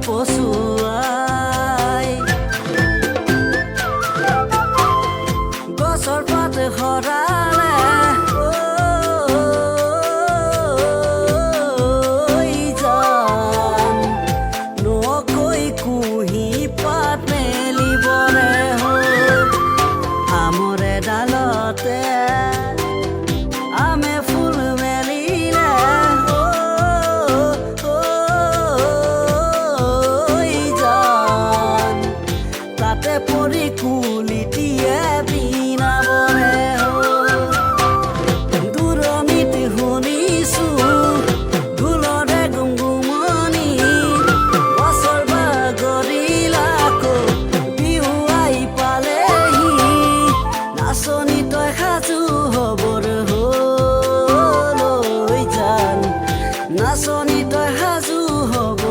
পচুৱাই গছৰ পাত সৰালে আমে ফুল মেলিলে জান তাতে পৰি কুলিটিয়ে বিনা বৰে দূৰণিত শুনিছো ঢোলৰে গুমগুমনি গছৰ বাগৰিলাকো বিহু আহি পালেহি নাচনি তই সাজু হবৰ নাচনি তই সাজু হ'ব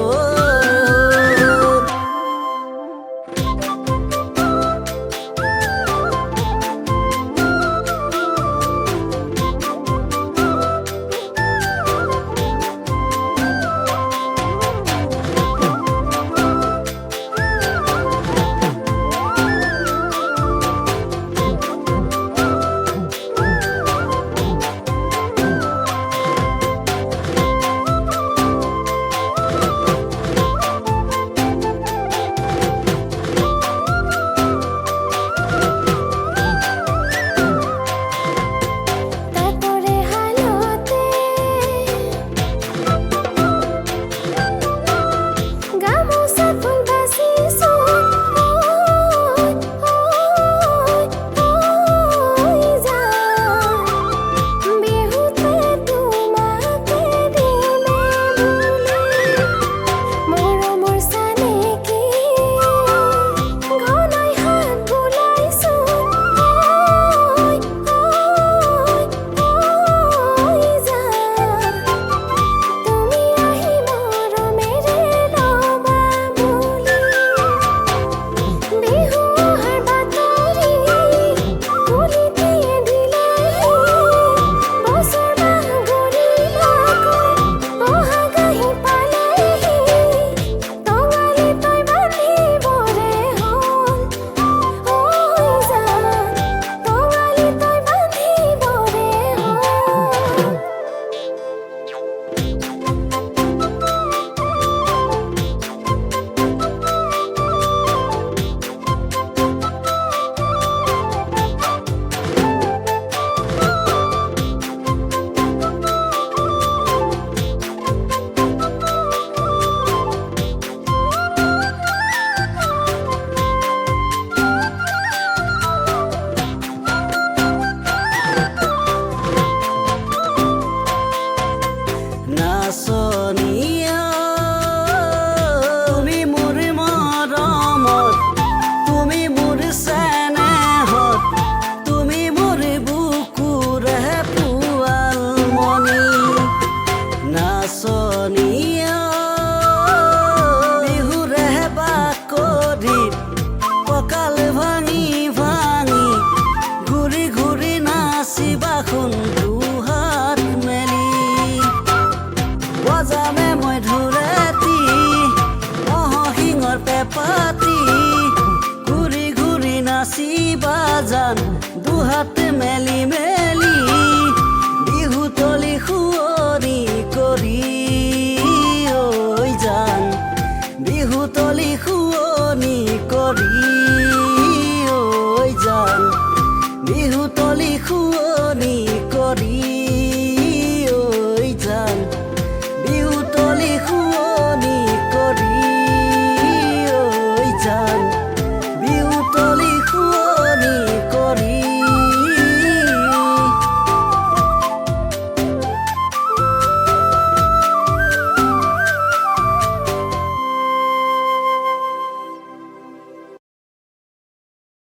নাচনিয়া তুমি মোৰ মৰমত তুমি মোৰ চেনেহত তুমি মোৰ বুকুৰে পোৱালমণি নাচনিয়া বিহুৰে বাকৰিত কঁকাল ভাঙি ভাঙি ঘূৰি ঘূৰি নাচিবা দুহাত মেলি বজামে মই ধুৰেতি শিঙৰ পেপাতি ঘূৰি ঘূৰি নাচিবা জান দুহাত মেলি